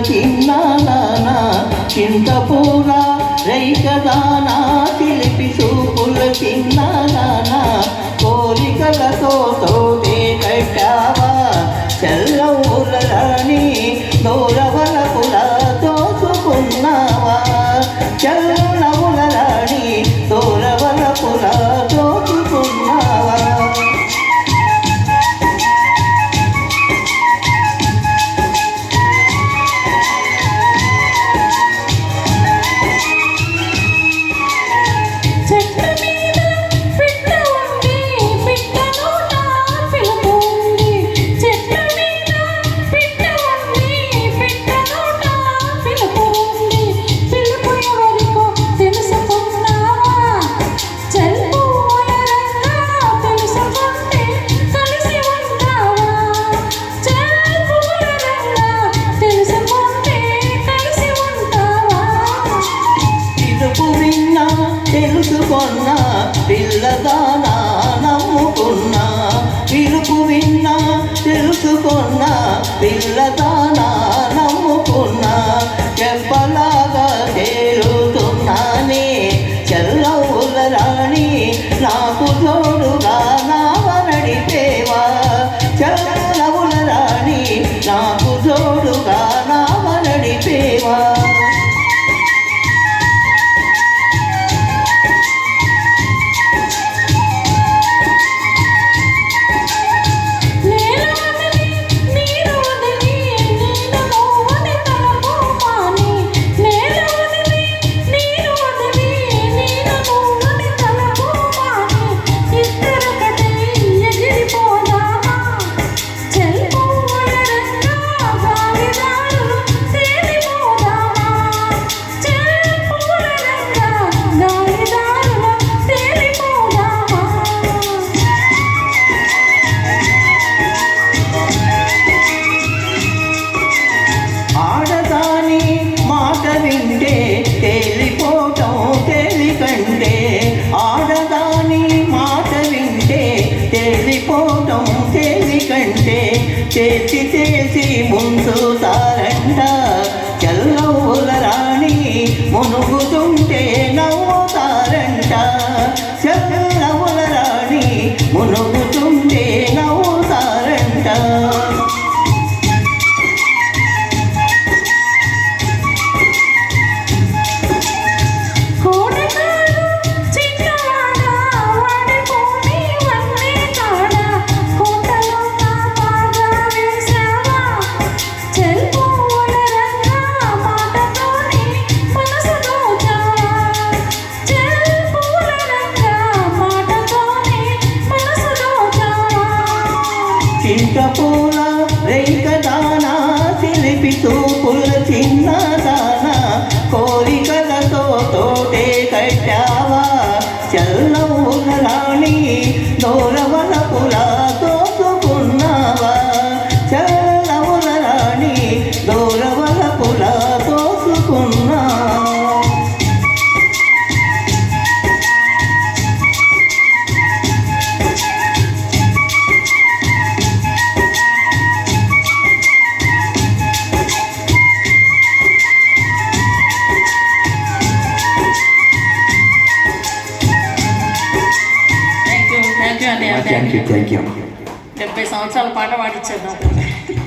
చిన్నదాన చింతపూర రైకదాన చిలిపి చూపుల చిన్నదాన కోరికలతో తోటే కట్టావా చెల్లవుల రాణి దూరవలపుల దోచుకున్నావా చెల్లవుల రాణి దూరవలపుల దోచుకున్నావా తెలుసుకున్నా పిల్లదానా నమ్ముకున్నా పిలుపు విన్నా తెలుసుకున్నా పిల్లదానా నమ్ముకున్నా చెప్పలాగా చేరుతున్నానే చెల్లవుల రాణి నాకు తోడుగా నావనడిపేవా చెల్లవుల రాణి నాకు తోడుగా నావనడిపేవా తేలిపోవటం తేలికంటే ఆడదాని మాట వింటే తేలిపోవటం తేలికంటే చేసి ముందుతారంట చెల్లవుల రాణి మునుగుతుంటే నవ్వుతారంట చెల్లవుల రాణి మునుగుతుంటే నవ్వుతారంట చింతపూల రేఖదానా చిలిపి చూపుల చిన్నదానా కోరికలతో తోటే కట్టావా చెల్లవుల రాణి దూరవలపుల దోచుకున్నావా చెల్లవుల రాణి దూరవలపుల దోచుకున్నావా థ్యాంక్ యూ. 70 సంవత్సరాల పాట పాడించారు నాకు.